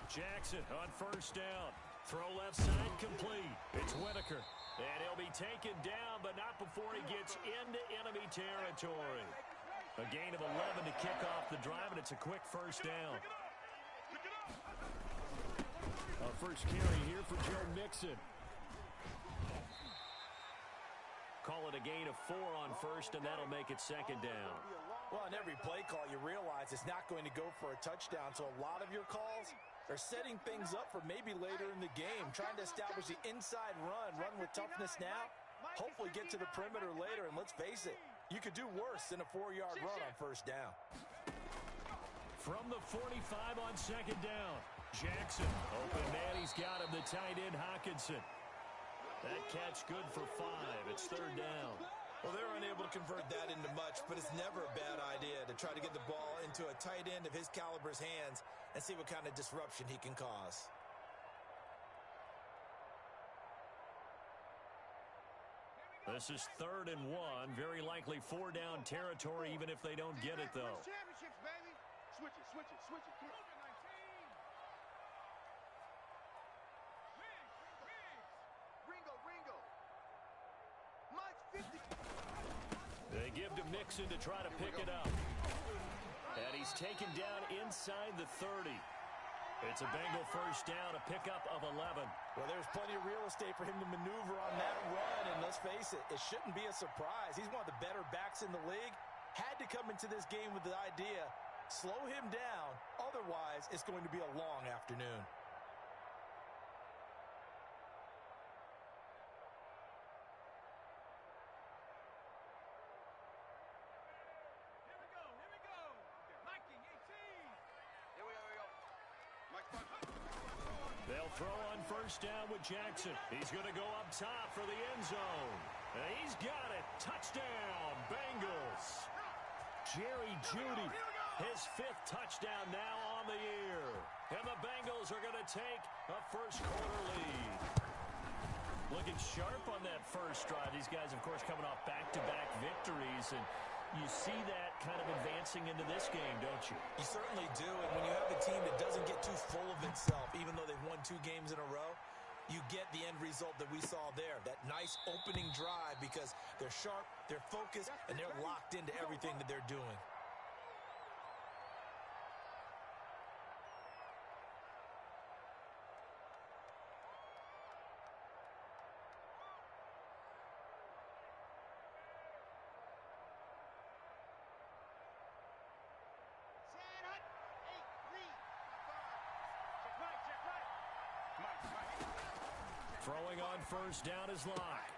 Jackson on first down. Throw left side complete. It's Whitaker. And he'll be taken down, but not before he gets into enemy territory. A gain of 11 to kick off the drive, and it's a quick first down. A first carry here for Joe Mixon. Call it a gain of 4 on first, and that'll make it second down. Well, on every play call, you realize it's not going to go for a touchdown, so a lot of your calls are setting things up for maybe later in the game, trying to establish the inside run with toughness now, hopefully get to the perimeter later, and let's face it, you could do worse than a 4-yard run on first down. From the 45 on second down, Jackson, open man, he's got him, the tight end Hockenson. That catch good for 5. It's third down. Well, they're unable to convert that into much, but it's never a bad idea to try to get the ball into a tight end of his caliber's hands and see what kind of disruption he can cause. This is 3rd and 1. Very likely 4-down territory, even if they don't get it, though. Championships, baby. Switch it. Come on. Ringo. Mike 50. They give to Mixon to try to pick it up. And he's taken down inside the 30. It's a Bengal first down, a pickup of 11. Well, there's plenty of real estate for him to maneuver on that run, and let's face it, it shouldn't be a surprise. He's one of the better backs in the league. Had to come into this game with the idea, slow him down, otherwise it's going to be a long afternoon. They'll throw on first down with Jackson. He's going to go up top for the end zone. And he's got it. Touchdown, Bengals. Jerry Jeudy, his 5th touchdown now on the year. And the Bengals are going to take a first-quarter lead. Looking sharp on that first drive. These guys, of course, coming off back-to-back victories. And you see that kind of advancing into this game, don't you? You certainly do, and when you have a team that doesn't get too full of itself, even though they've won 2 games in a row, you get the end result that we saw there, that nice opening drive because they're sharp, they're focused, and they're locked into everything that they're doing. Throwing on first down is Locke.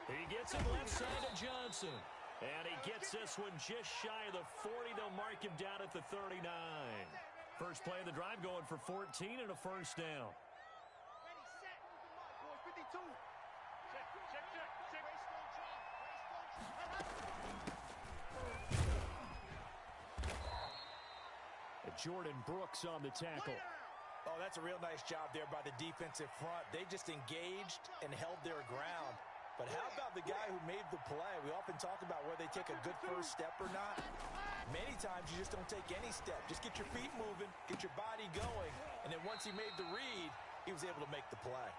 He gets it left side to Johnson. And he gets this one just shy of the 40. They'll mark him down at the 39. First play of the drive going for 14 and a first down. Ready, set. 52. Check. Jordan Brooks on the tackle. Oh, that's a real nice job there by the defensive front. They just engaged and held their ground. But how about the guy who made the play? We often talk about whether they take a good first step or not. Many times you just don't take any step. Just get your feet moving, get your body going. And then once he made the read, he was able to make the play.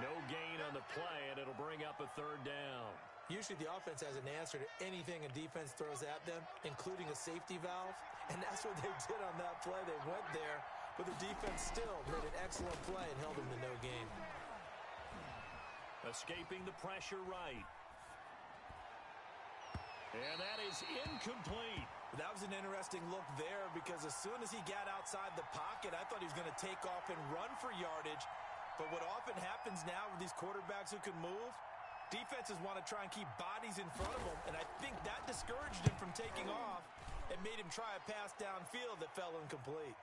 No gain on the play, and it'll bring up a third down. Usually the offense has an answer to anything a defense throws at them, including a safety valve. And that's what they did on that play. They went there, but the defense still made an excellent play and held them to no gain. Escaping the pressure right. And that is incomplete. That was an interesting look there because as soon as he got outside the pocket, I thought he was going to take off and run for yardage. But what often happens now with these quarterbacks who can move, defenses want to try and keep bodies in front of them, and I think that discouraged him from taking off and made him try a pass downfield that fell incomplete.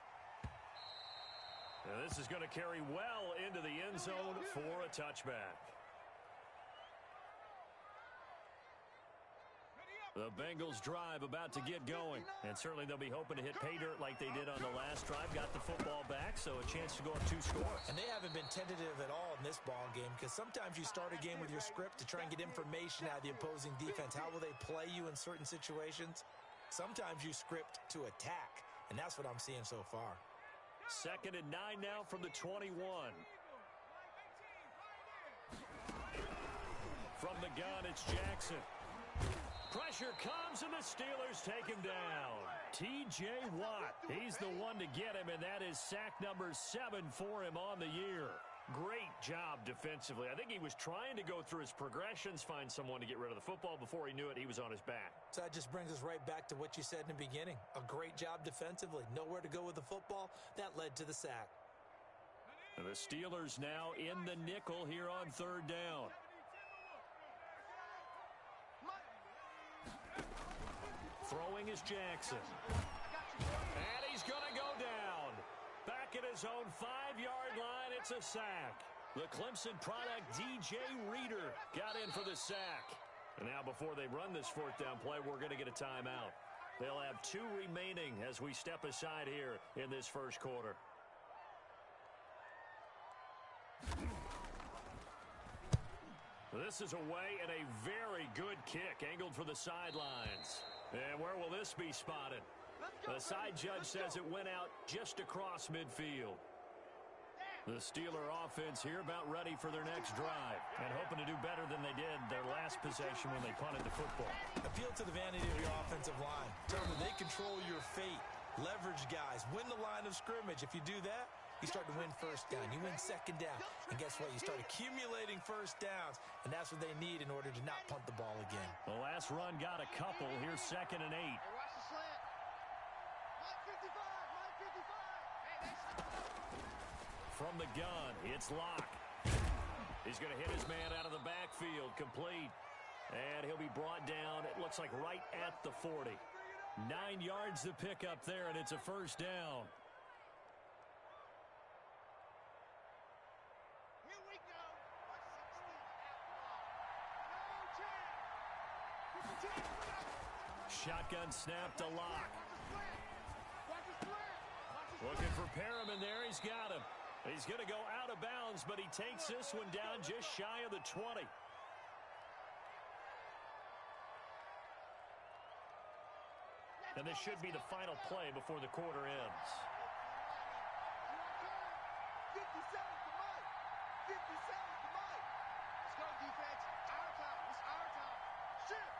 Now this is going to carry well into the end zone for a touchback. The Bengals drive about to get going, and certainly they'll be hoping to hit pay dirt like they did on the last drive. Got the football back, so a chance to go up 2 scores. And they haven't been tentative at all in this ball game because sometimes you start a game with your script to try and get information out of the opposing defense. How will they play you in certain situations? Sometimes you script to attack, and that's what I'm seeing so far. 2nd and 9 now from the 21. From the gun, it's Jackson. Pressure comes, and the Steelers take him down. T.J. Watt, he's the one to get him, and that is sack number 7 for him on the year. Great job defensively. I think he was trying to go through his progressions, find someone to get rid of the football. Before he knew it, he was on his back. So that just brings us right back to what you said in the beginning. A great job defensively. Nowhere to go with the football. That led to the sack. And the Steelers now in the nickel here on 3rd down. Throwing is Jackson. And he's going to go down. Back at his own 5-yard line, it's a sack. The Clemson product, DJ Reader, got in for the sack. And now before they run this 4th down play, we're going to get a timeout. They'll have 2 remaining as we step aside here in this first quarter. This is away and a very good kick, angled for the sidelines. And where will this be spotted? The side judge says it went out just across midfield. The Steeler offense here about ready for their next drive and hoping to do better than they did their last possession when they punted the football. Appeal to the vanity of your offensive line. Tell them they control your fate. Leverage guys. Win the line of scrimmage. If you do that, you start to win 1st down. You win 2nd down. And guess what? You start accumulating 1st downs. And that's what they need in order to not punt the ball again. The last run got a couple. Here's 2nd and 8. Hey, watch the slant. Mike 55. Mike 55. Hey, From the gun, it's Locke. He's going to hit his man out of the backfield. Complete. And he'll be brought down, it looks like right at the 40. 9 yards to pick up there, and it's a 1st down. Shotgun snap to Locke. Looking for Perriman there. He's got him. He's going to go out of bounds, but he takes this one down just shy of the 20. And this should be the final play before the quarter ends. 57 to Mike. 57 to Mike. Let's go, defense. Our time. It's our time. Shift.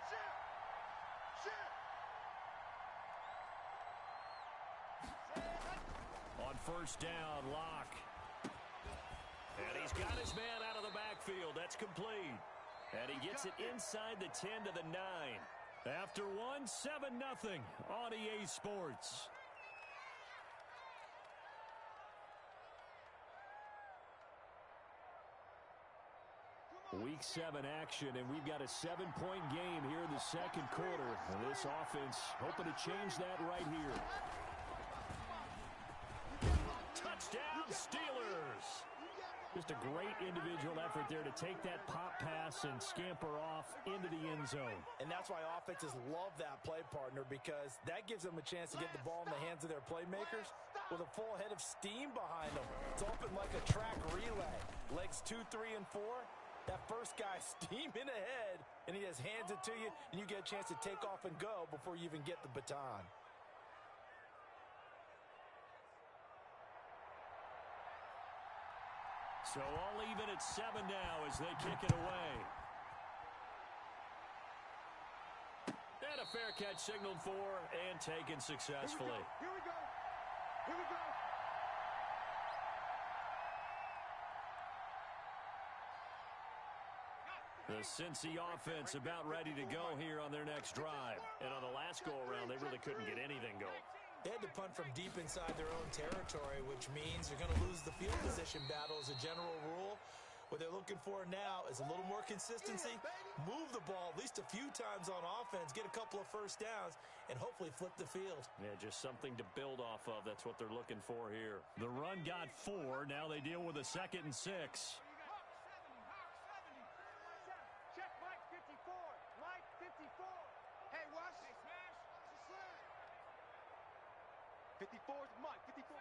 On 1st down, Locke. And he's got his man out of the backfield. That's complete. And he gets it inside the 10 to the 9. After one, 7-0 on EA Sports. Week 7 action, and we've got a 7-point game here in the 2nd quarter. And this offense hoping to change that right here. Touchdown, Steelers! Just a great individual effort there to take that pop pass and scamper off into the end zone. And that's why offenses love that play partner, because that gives them a chance to get the ball in the hands of their playmakers with a full head of steam behind them. It's open like a track relay. Legs 2, 3, and 4. That first guy steaming ahead, and he just hands it to you, and you get a chance to take off and go before you even get the baton. So all even at 7 now as they kick it away. And a fair catch signaled for and taken successfully. Here we go. Here we go. The Cincy offense about ready to go here on their next drive. And on the last go-around, they really couldn't get anything going. They had to punt from deep inside their own territory, which means you're going to lose the field position battle as a general rule. What they're looking for now is a little more consistency, move the ball at least a few times on offense, get a couple of 1st downs, and hopefully flip the field. Yeah, just something to build off of. That's what they're looking for here. The run got 4. Now they deal with a 2nd and 6. Check Mike 54. Mike 54. Hey, watch this. 54 is Mike. 54.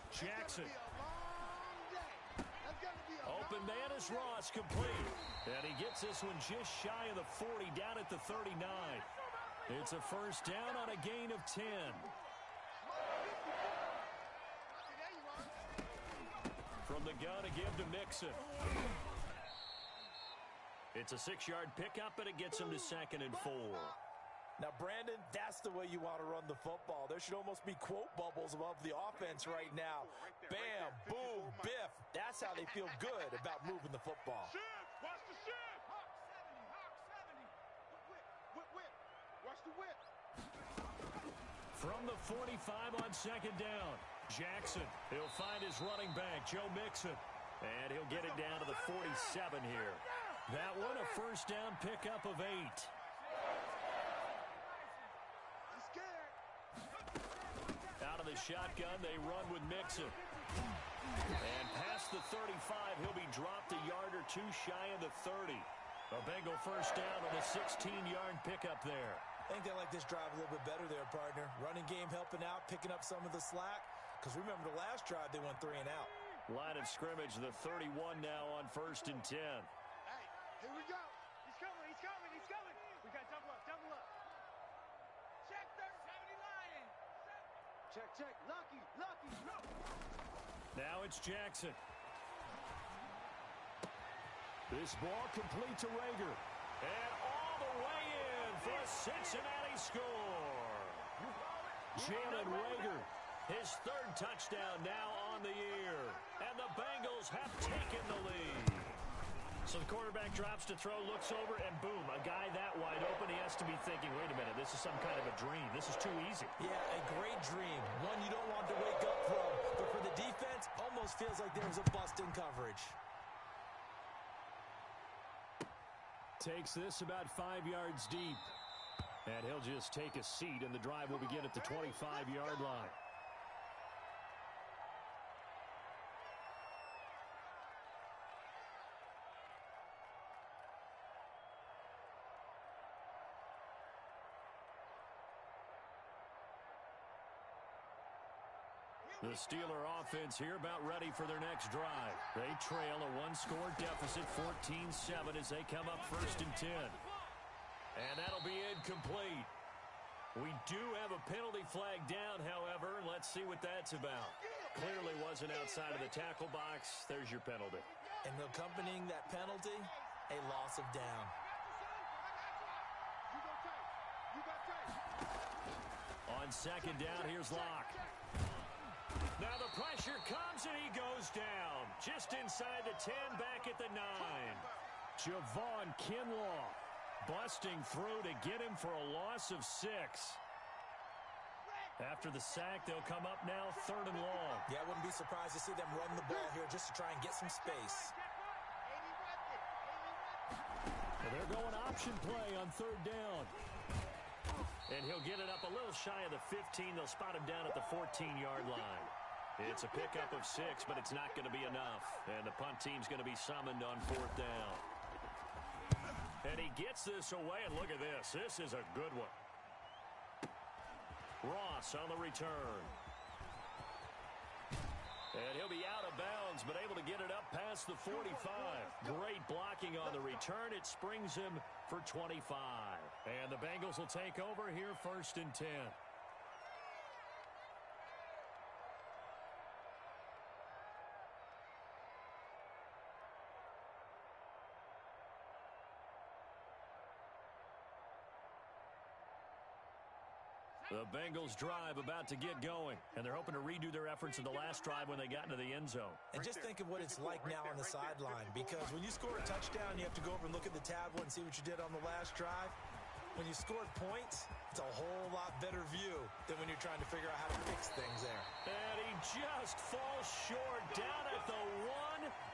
Jackson. That's gonna be a Open man is Ross, complete. And he gets this one just shy of the 40, down at the 39. It's a 1st down on a gain of 10. From the gun to give to Mixon. It's a 6-yard pickup, and it gets him to 2nd and 4. Now, Brandon, that's the way you want to run the football. There should almost be quote bubbles above the offense right now. Bam, boom, biff. That's how they feel good about moving the football. Watch the shift. Hawk 70. Whip. Watch the whip. From the 45 on 2nd down, Jackson. He'll find his running back, Joe Mixon. And he'll get it down to the 47 here. That one, a first down pickup of 8. Out of the shotgun, they run with Mixon. And past the 35, he'll be dropped a yard or two shy of the 30. A Bengal first down on a 16-yard pickup there. I think they like this drive a little bit better there, partner. Running game helping out, picking up some of the slack. Because remember, the last drive, they went 3 and out. Line of scrimmage, the 31 now on 1st and 10. Hey, here we go. He's coming. We got double up. Check 30-70 Lion. Check. Lucky. Now it's Jackson. This ball complete to Rager. And all the way in for a Cincinnati score. Jalen Rager, his 3rd touchdown now on the year. And the Bengals have taken the lead. So the quarterback drops to throw, looks over, and boom, a guy that wide open, he has to be thinking, wait a minute, this is some kind of a dream. This is too easy. Yeah, a great dream. One you don't want to wake up from. But for the defense, almost feels like there was a bust in coverage. Takes this about 5 yards deep. And he'll just take a seat, and the drive will begin at the 25-yard line. The Steeler offense here about ready for their next drive. They trail a 1-score deficit, 14-7, as they come up 1st and 10. And that'll be incomplete. We do have a penalty flag down, however, and let's see what that's about. Clearly wasn't outside of the tackle box. There's your penalty. And accompanying that penalty, a loss of down. On 2nd down, here's Locke. Now the pressure comes and he goes down. Just inside the 10, back at the 9. Javon Kinlaw busting through to get him for a loss of 6. After the sack, they'll come up now 3rd and long. Yeah, I wouldn't be surprised to see them run the ball here just to try and get some space. Well, they're going option play on 3rd down. And he'll get it up a little shy of the 15. They'll spot him down at the 14-yard line. It's a pickup of 6, but it's not going to be enough. And the punt team's going to be summoned on 4th down. And he gets this away, and look at this. This is a good one. Ross on the return. And he'll be out of bounds, but able to get it up past the 45. Great blocking on the return. It springs him for 25. And the Bengals will take over here 1st and 10. The Bengals drive about to get going, and they're hoping to redo their efforts in the last drive when they got into the end zone. And just think of what it's like now on the sideline, because when you score a touchdown, you have to go over and look at the tablet and see what you did on the last drive. When you scored points, it's a whole lot better view than when you're trying to figure out how to fix things there. And he just falls short down at the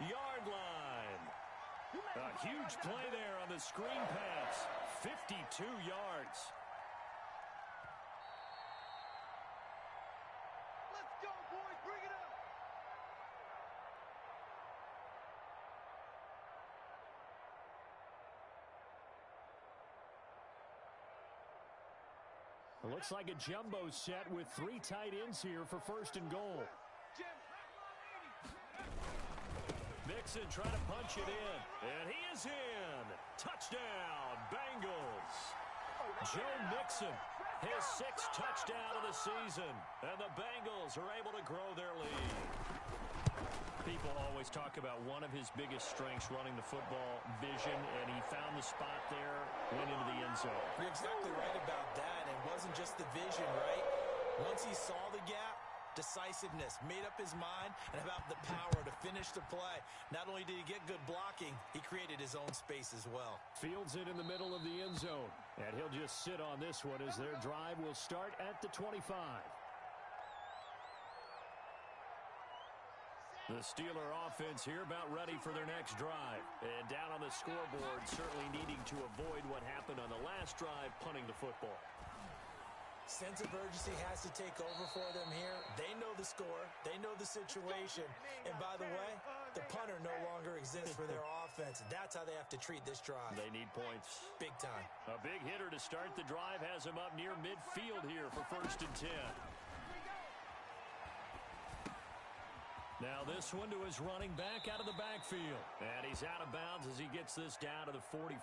1-yard line. A huge play there on the screen pass. 52 yards. It looks like a jumbo set with 3 tight ends here for 1st and goal. Mixon trying to punch it in, and he is in. Touchdown, Bengals. Joe Mixon, his 6th touchdown of the season, and the Bengals are able to grow their lead. People always talk about one of his biggest strengths running the football, vision, and he found the spot there, went into the end zone. You're exactly right about that. It wasn't just the vision, right? Once he saw the gap, decisiveness, made up his mind, and about the power to finish the play. Not only did he get good blocking, he created his own space as well. Fields it in the middle of the end zone, and he'll just sit on this one as their drive will start at the 25. The Steeler offense here about ready for their next drive. And down on the scoreboard, certainly needing to avoid what happened on the last drive, punting the football. Sense of urgency has to take over for them here. They know the score. They know the situation. And by the way, the punter no longer exists for their offense. That's how they have to treat this drive. They need points. Big time. A big hitter to start the drive has him up near midfield here for 1st and 10. Now this one to his running back out of the backfield. And he's out of bounds as he gets this down to the 45.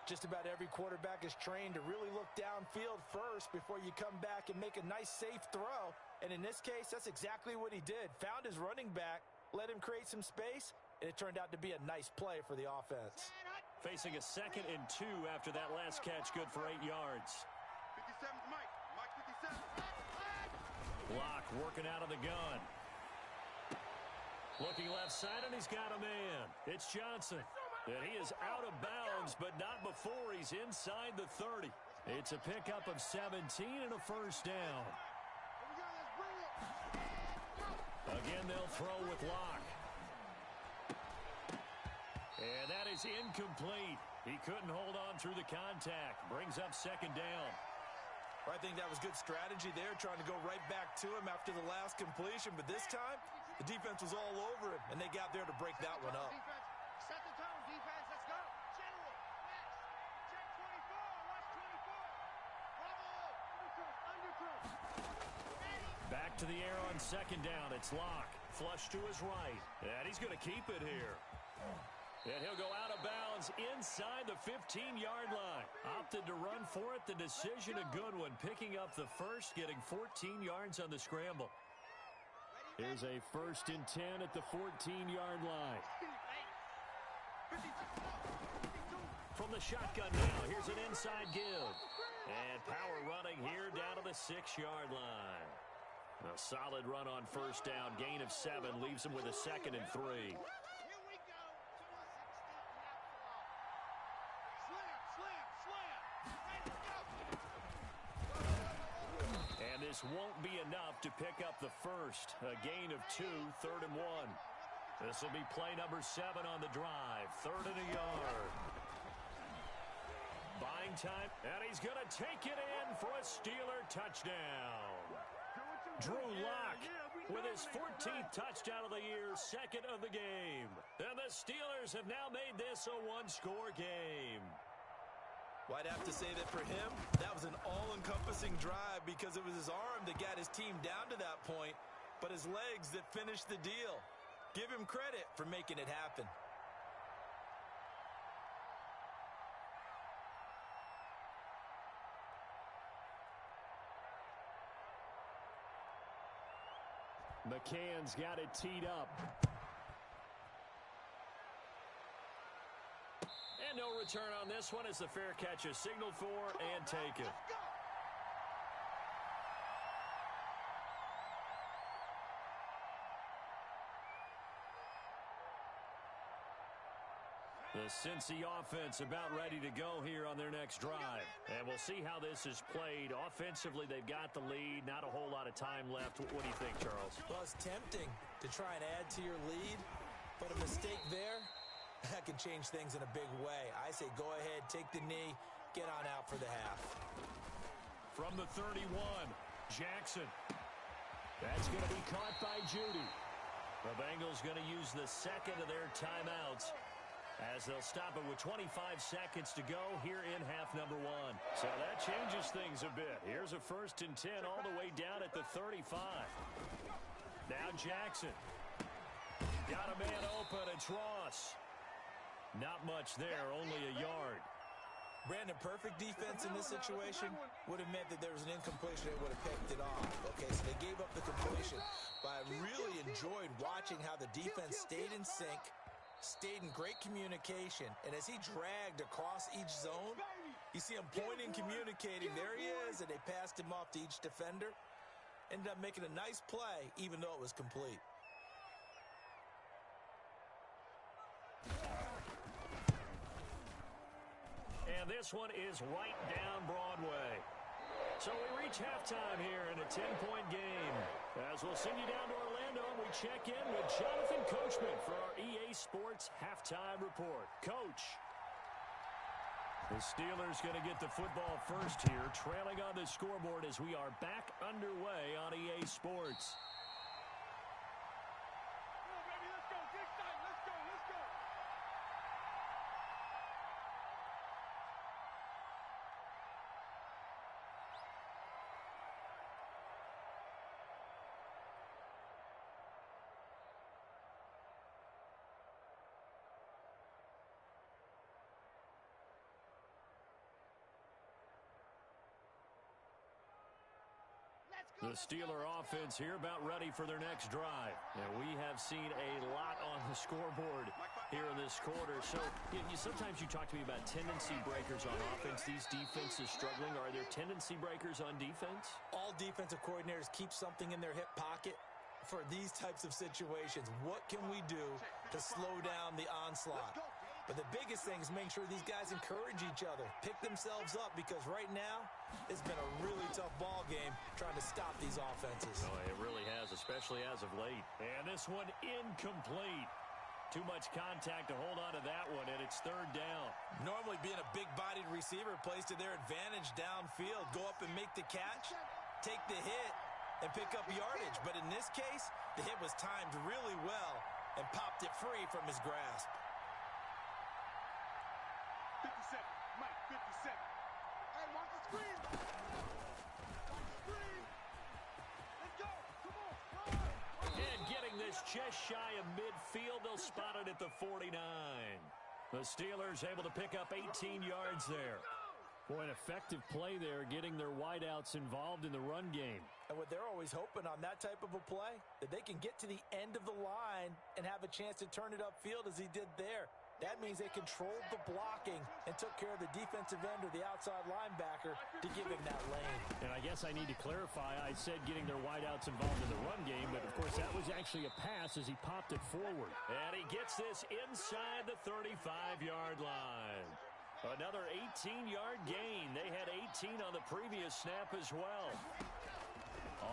Just about every quarterback is trained to really look downfield first before you come back and make a nice, safe throw. And in this case, that's exactly what he did. Found his running back, let him create some space, and it turned out to be a nice play for the offense. Facing a 2nd and 2 after that last catch, good for 8 yards. 57's Mike. Mike 57. Locke working out of the gun. Looking left side, and he's got a man. It's Johnson. And he is out of bounds, but not before he's inside the 30. It's a pickup of 17 and a 1st down. Again, they'll throw with Locke. And that is incomplete. He couldn't hold on through the contact. Brings up 2nd down. I think that was good strategy there, trying to go right back to him after the last completion. But this time, the defense was all over him, and they got there to break that one up. Set the tone, defense. Let's go. General, next. Check 24. Watch 24. Bravo. Undercross. Back to the air on 2nd down. It's Locke. Flush to his right. And he's going to keep it here. And he'll go out of bounds inside the 15-yard line. Opted to run for it. The decision a good one. Picking up the first, getting 14 yards on the scramble. Here's a 1st and 10 at the 14-yard line. From the shotgun now, here's an inside give. And power running here down to the 6-yard line. A solid run on 1st down. Gain of 7 leaves him with a 2nd and 3. And this won't be enough to pick up the first. A gain of 2, 3rd and 1. This will be play number 7 on the drive. 3rd and a yard. Buying time, and he's going to take it in for a Steeler touchdown. Drew Locke with his 14th touchdown of the year, 2nd of the game. And the Steelers have now made this a one-score game. Well, I'd have to say that for him, that was an all-encompassing drive because it was his arm that got his team down to that point, but his legs that finished the deal. Give him credit for making it happen. McCann's got it teed up. And no return on this one as the fair catch is signaled for and taken. The Cincy offense about ready to go here on their next drive. And we'll see how this is played. Offensively, they've got the lead. Not a whole lot of time left. What do you think, Charles? Well, it's tempting to try and add to your lead, but a mistake there, that can change things in a big way. I say go ahead, take the knee, get on out for the half. From the 31, Jackson. That's going to be caught by Judy. The Bengals going to use the 2nd of their timeouts as they'll stop it with 25 seconds to go here in half number 1. So that changes things a bit. Here's a 1st and 10 all the way down at the 35. Now Jackson. Got a man open. It's Ross. Not much there, only a yard. Brandon, perfect defense in this situation would have meant that there was an incompletion. They would have picked it off. Okay, so they gave up the completion. But I really enjoyed watching how the defense stayed in sync, stayed in great communication. And as he dragged across each zone, you see him pointing, communicating. There he is, and they passed him off to each defender. Ended up making a nice play, even though it was complete. And this one is right down Broadway. So we reach halftime here in a 10-point game. As we'll send you down to Orlando, and we check in with Jonathan Coachman for our EA Sports Halftime Report. Coach. The Steelers going to get the football first here, trailing on the scoreboard as we are back underway on EA Sports. The Steeler offense here about ready for their next drive. And we have seen a lot on the scoreboard here in this quarter. So sometimes you talk to me about tendency breakers on offense. These defenses struggling. Are there tendency breakers on defense? All defensive coordinators keep something in their hip pocket for these types of situations. What can we do to slow down the onslaught? But the biggest thing is making sure these guys encourage each other, pick themselves up, because right now it's been a really tough ball game trying to stop these offenses. Oh, it really has, especially as of late. And this one incomplete. Too much contact to hold on to that one, and it's third down. Normally being a big-bodied receiver plays to their advantage downfield. Go up and make the catch, take the hit, and pick up yardage. But in this case, the hit was timed really well and popped it free from his grasp. 57, Mike, 57. Hey, mark the screen. Mark the screen. Let's go. Come on. Come on. And getting this just shy of midfield, they'll spot it at the 49. The Steelers able to pick up 18 yards there. Boy, an effective play there, getting their wideouts involved in the run game. And what they're always hoping on that type of a play, that they can get to the end of the line and have a chance to turn it upfield as he did there. That means they controlled the blocking and took care of the defensive end or the outside linebacker to give him that lane. And I guess I need to clarify, I said getting their wideouts involved in the run game, but of course that was actually a pass as he popped it forward. And he gets this inside the 35-yard line. Another 18-yard gain. They had 18 on the previous snap as well.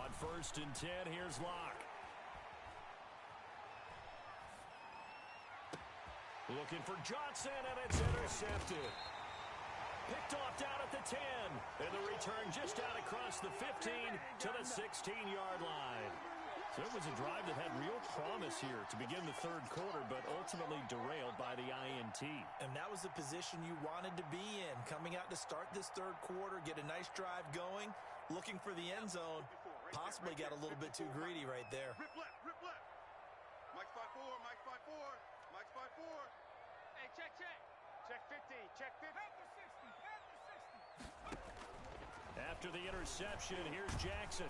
On 1st and 10, here's Locke. Looking for Johnson, and it's intercepted. Picked off down at the 10. And the return just out across the 15 to the 16-yard line. So it was a drive that had real promise here to begin the third quarter, but ultimately derailed by the INT. And that was the position you wanted to be in. Coming out to start this third quarter, get a nice drive going, looking for the end zone. Possibly got a little bit too greedy right there. Rip left, rip left. Mike's 5-4, Mike's 5-4, Mike's 5-4. Hey, check. Check 50, check 50. Head to 60, head to 60. After the interception, here's Jackson.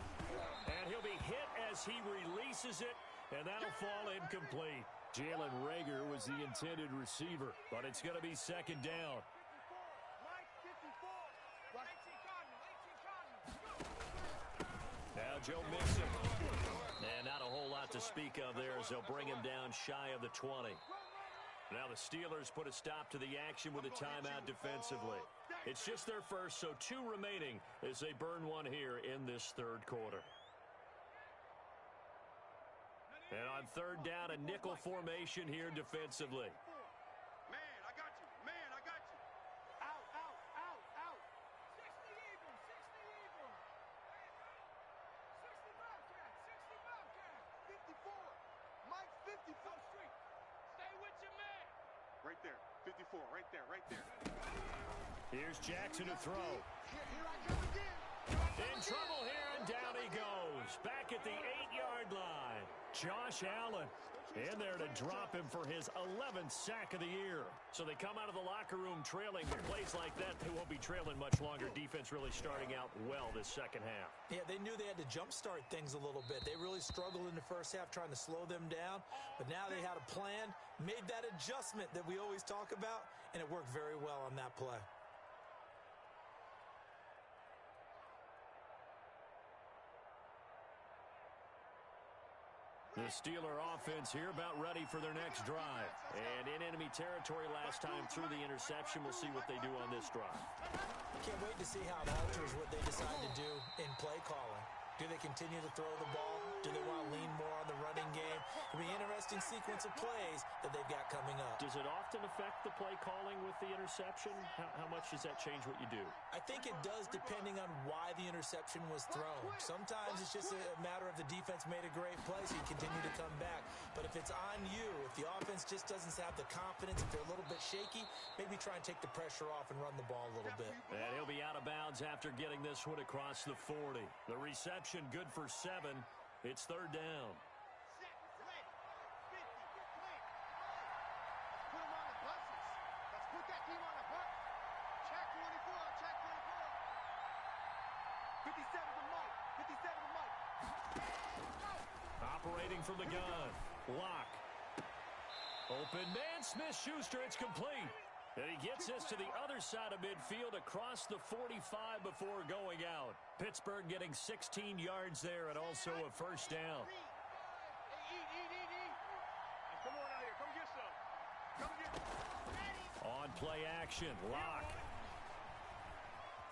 And he'll be hit as he releases it, and that'll fall incomplete. Jalen Reagor was the intended receiver, but it's going to be second down. 54, Mike, 54. 18 Cardinal. Now Joe Mixon. And not a whole lot to speak of there as they'll bring him down shy of the 20. Now the Steelers put a stop to the action with a timeout defensively. It's just their first, so 2 remaining as they burn one here in this third quarter. And on third down, a nickel formation here defensively. Man, I got you. Man, I got you. Out. 60 even, 60 even. 60 Bobcat. 54. Mike, 54. Street. Stay with your man. Right there. 54. Right there. Here's Jackson to throw. Here I come again. In trouble here, and down he goes. Back at the 8-yard line. Josh Allen. In there to drop him for his 11th sack of the year. So they come out of the locker room trailing. With plays like that, they won't be trailing much longer. Defense really starting out well this second half. Yeah, they knew they had to jumpstart things a little bit. They really struggled in the first half trying to slow them down. But now they had a plan, made that adjustment that we always talk about, and it worked very well on that play. The Steeler offense here about ready for their next drive. And in enemy territory last time through the interception. We'll see what they do on this drive. Can't wait to see how it alters what they decide to do in play calling. Do they continue to throw the ball? Do they want to lean more on the running game? It'll be an interesting sequence of plays that they've got coming up. Does it often affect the play calling with the interception? How much does that change what you do? I think it does depending on why the interception was thrown. Sometimes it's just a matter of the defense made a great play, so you continue to come back. But if it's on you, if the offense just doesn't have the confidence, if they're a little bit shaky, maybe try and take the pressure off and run the ball a little bit. And he'll be out of bounds after getting this one across the 40. The reception good for 7. It's third down. Operating from the gun. Lock. Open man, Smith-Schuster. It's complete. And he gets this to the other side of midfield across the 45 before going out. Pittsburgh getting 16 yards there and also a first down. Come on out here. Come get some. Come get some. On play action. Lock.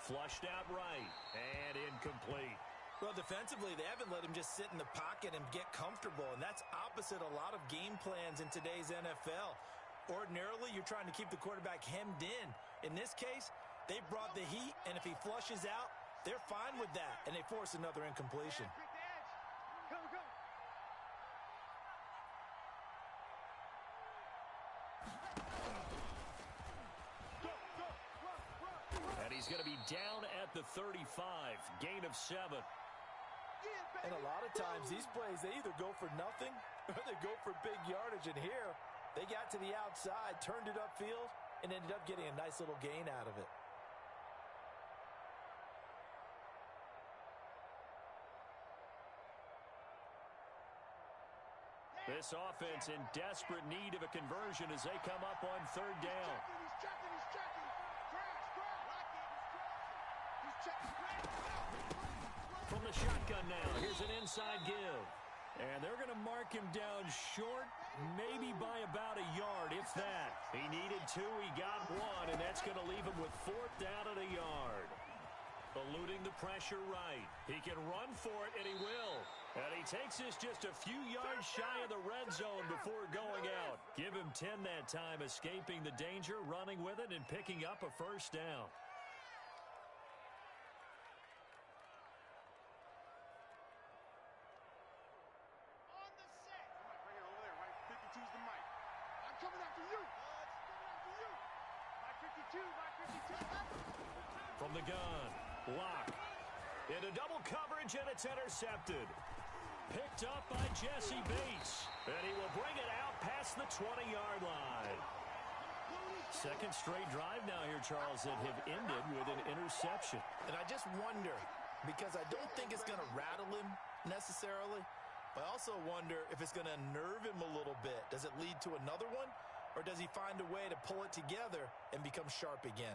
Flushed out right. And incomplete. Well, defensively, they haven't let him just sit in the pocket and get comfortable, and that's opposite a lot of game plans in today's NFL. Ordinarily, you're trying to keep the quarterback hemmed in. In this case, they brought the heat, and if he flushes out, they're fine with that, and they force another incompletion. And he's going to be down at the 35. Gain of 7. And a lot of times, these plays, they either go for nothing or they go for big yardage. And here, they got to the outside, turned it upfield, and ended up getting a nice little gain out of it. This offense in desperate need of a conversion as they come up on third down. From the shotgun now, here's an inside give. And they're going to mark him down short, maybe by about a yard, if that. He needed 2, he got 1, and that's going to leave him with 4th down at a yard. Eluding the pressure right. He can run for it, and he will. And he takes this just a few yards shy of the red zone before going out. Give him 10 that time, escaping the danger, running with it, and picking up a first down. From the gun, Lock. Into double coverage, and it's intercepted. Picked up by Jesse Bates. And he will bring it out past the 20-yard line. Second straight drive now here, Charles, that have ended with an interception. And I just wonder, because I don't think it's going to rattle him necessarily, but I also wonder if it's going to unnerve him a little bit. Does it lead to another one, or does he find a way to pull it together and become sharp again?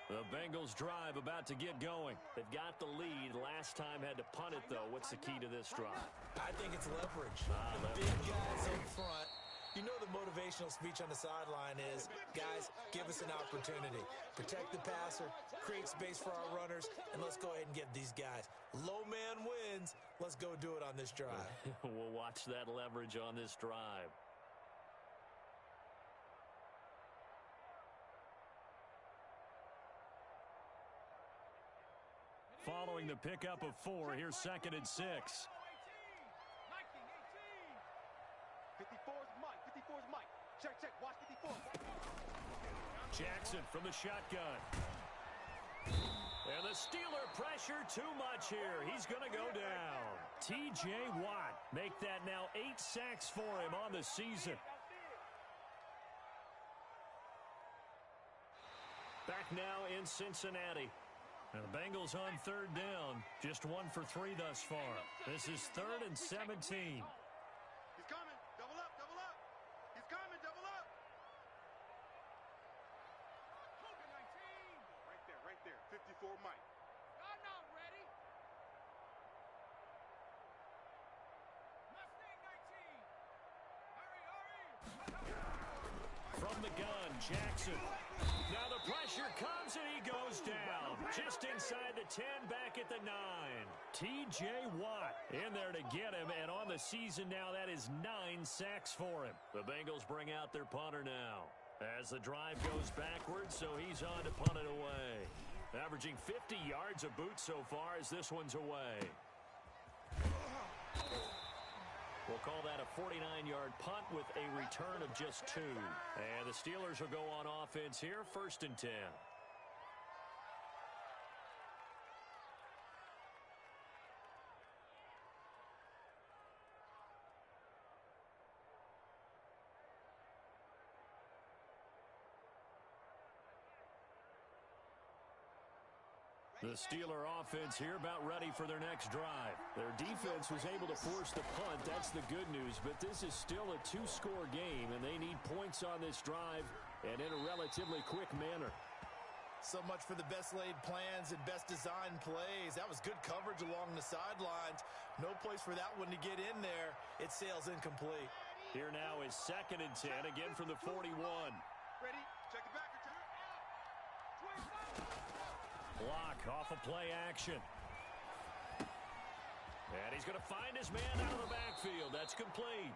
The Bengals drive about to get going. They've got the lead. Last time had to punt it, though. What's the key to this drive? I think it's leverage. The Leverage. big guys up front. You know the motivational speech on the sideline is, guys, give us an opportunity. Protect the passer, create space for our runners, and let's go ahead and give these guys. Low man wins. Let's go do it on this drive. We'll watch that leverage on this drive. Following the pickup of 4, here's 2nd and 6. 54's Mike. 54's Mike. Check. Watch 54. Jackson from the shotgun. And the Steeler pressure too much here. He's going to go down. T.J. Watt, make that now 8 sacks for him on the season. Back now in Cincinnati. And the Bengals on 3rd down. Just 1 for 3 thus far. This is 3rd and 17. He's coming. Double up, double up. He's coming, double up. Right there. 54 Mike. Y'all not ready. Mustang 19. Hurry. From the gun, Jackson. Now the pressure comes and he goes down. Just inside the 10, back at the 9. T.J. Watt in there to get him, and on the season now, that is 9 sacks for him. The Bengals bring out their punter now. As the drive goes backwards, so he's on to punt it away. Averaging 50 yards a boot so far as this one's away. We'll call that a 49-yard punt with a return of just 2. And the Steelers will go on offense here, 1st and 10. The Steeler offense here about ready for their next drive. Their defense was able to force the punt. That's the good news. But this is still a 2-score game, and they need points on this drive and in a relatively quick manner. So much for the best laid plans and best designed plays. That was good coverage along the sidelines. No place for that one to get in there. It sails incomplete. Here now is 2nd and 10, again from the 41. Ready? Check it back. Block off of play action. And he's going to find his man out of the backfield. That's complete.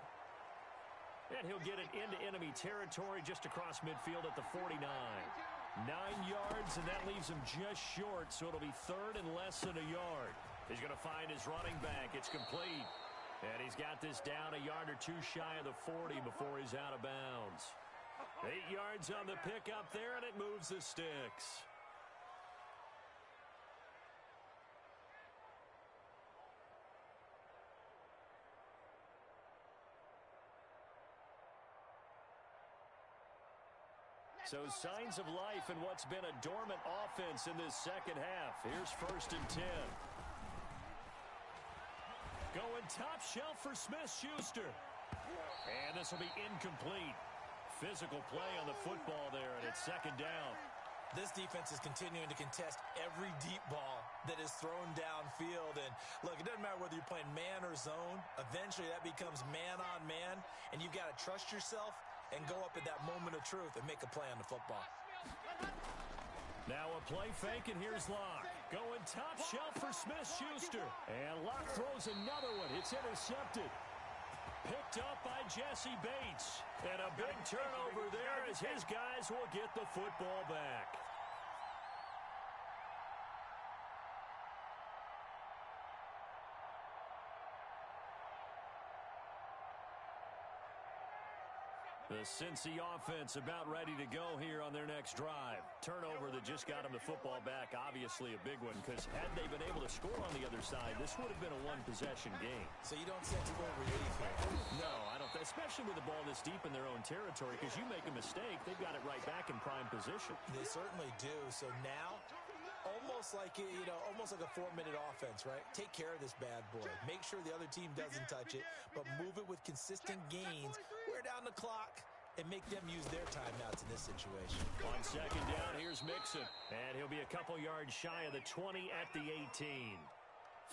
And he'll get it into enemy territory just across midfield at the 49. 9 yards, and that leaves him just short, so it'll be 3rd and less than a yard. He's going to find his running back. It's complete. And he's got this down a yard or 2 shy of the 40 before he's out of bounds. 8 yards on the pickup there, and it moves the sticks. So signs of life in what's been a dormant offense in this second half. Here's 1st and 10. Going top shelf for Smith-Schuster. And this will be incomplete. Physical play on the football there, and it's 2nd down. This defense is continuing to contest every deep ball that is thrown downfield. And look, it doesn't matter whether you're playing man or zone. Eventually that becomes man on man, and you've got to trust yourself and go up at that moment of truth and make a play on the football. Now a play fake, and here's Locke. Going top shelf for Smith-Schuster. And Locke throws another one. It's intercepted. Picked up by Jesse Bates. And a big turnover there as his guys will get the football back. The Cincy offense about ready to go here on their next drive. Turnover that just got them the football back, obviously a big one, because had they been able to score on the other side, this would have been a one-possession game. So you don't sense full relief here? No, I don't, especially with the ball this deep in their own territory, because you make a mistake, they've got it right back in prime position. They certainly do. So now, almost like a 4-minute offense, right? Take care of this bad boy. Make sure the other team doesn't touch it, but move it with consistent gains. Wear down the clock and make them use their timeouts in this situation. On 2nd down, here's Mixon, and he'll be a couple yards shy of the 20 at the 18.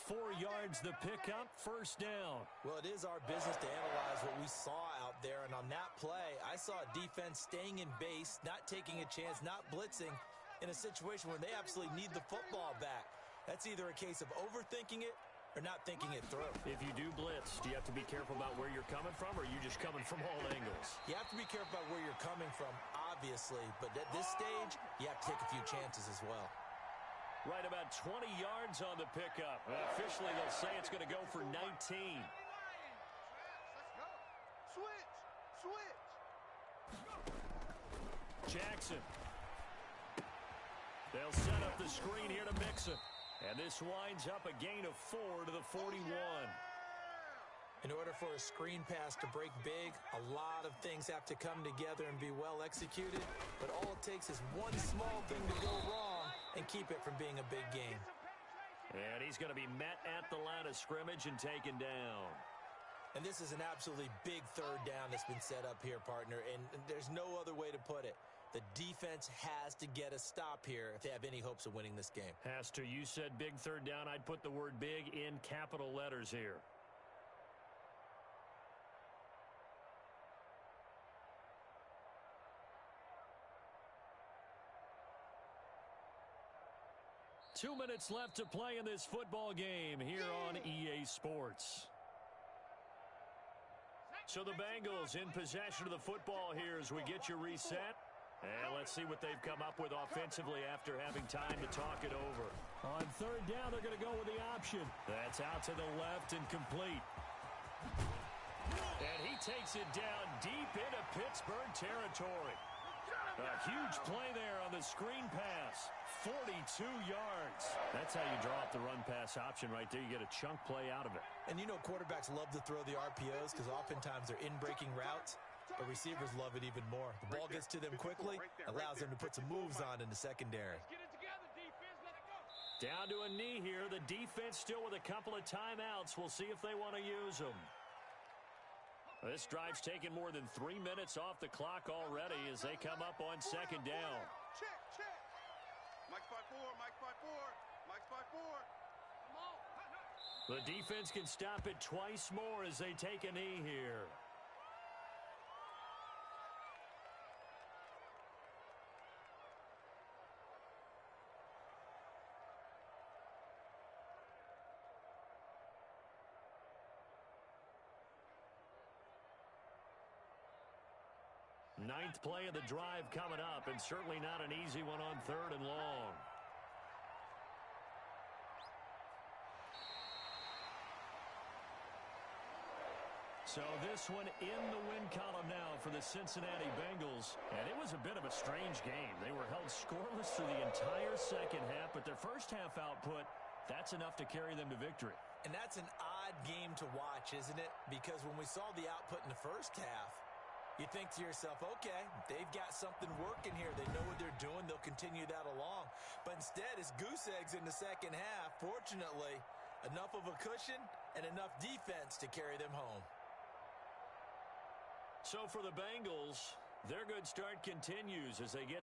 4 yards the pickup, 1st down. Well, it is our business to analyze what we saw out there, and on that play, I saw a defense staying in base, not taking a chance, not blitzing, in a situation where they absolutely need the football back. That's either a case of overthinking it or not thinking it through. If you do blitz, do you have to be careful about where you're coming from, or are you just coming from all angles? You have to be careful about where you're coming from, obviously, but at this stage, you have to take a few chances as well. Right about 20 yards on the pickup. Officially, they'll say it's going to go for 19. Let's go. Switch. Jackson. They'll set up the screen here to Mixon. And this winds up a gain of 4 to the 41. In order for a screen pass to break big, a lot of things have to come together and be well executed. But all it takes is one small thing to go wrong and keep it from being a big game. And he's going to be met at the line of scrimmage and taken down. And this is an absolutely big third down that's been set up here, partner. And there's no other way to put it. The defense has to get a stop here if they have any hopes of winning this game. Has to. You said big third down. I'd put the word big in capital letters here. Two minutes left to play in this football game here on EA Sports. So the Bengals in possession of the football here as we get you reset. And let's see what they've come up with offensively after having time to talk it over. On third down, they're going to go with the option. That's out to the left and complete. And he takes it down deep into Pittsburgh territory. A huge play there on the screen pass. 42 yards. That's how you draw up the run-pass option right there. You get a chunk play out of it. And you know quarterbacks love to throw the RPOs because oftentimes they're in-breaking routes, but receivers love it even more. The ball gets to them quickly, allows them to put some moves on in the secondary. Down to a knee here. The defense still with a couple of timeouts. We'll see if they want to use them. This drive's taken more than 3 minutes off the clock already as they come up on second down. Check. Mike's by 4. Mike's by 4. Mike's by 4. Come on. The defense can stop it twice more as they take a knee here. Ninth play of the drive coming up, and certainly not an easy one on third and long. So this one in the win column now for the Cincinnati Bengals, and it was a bit of a strange game. They were held scoreless through the entire second half, but their first half output, that's enough to carry them to victory. And that's an odd game to watch, isn't it? Because when we saw the output in the first half, you think to yourself, okay, they've got something working here. They know what they're doing. They'll continue that along. But instead, it's goose eggs in the second half. Fortunately, enough of a cushion and enough defense to carry them home. So for the Bengals, their good start continues as they get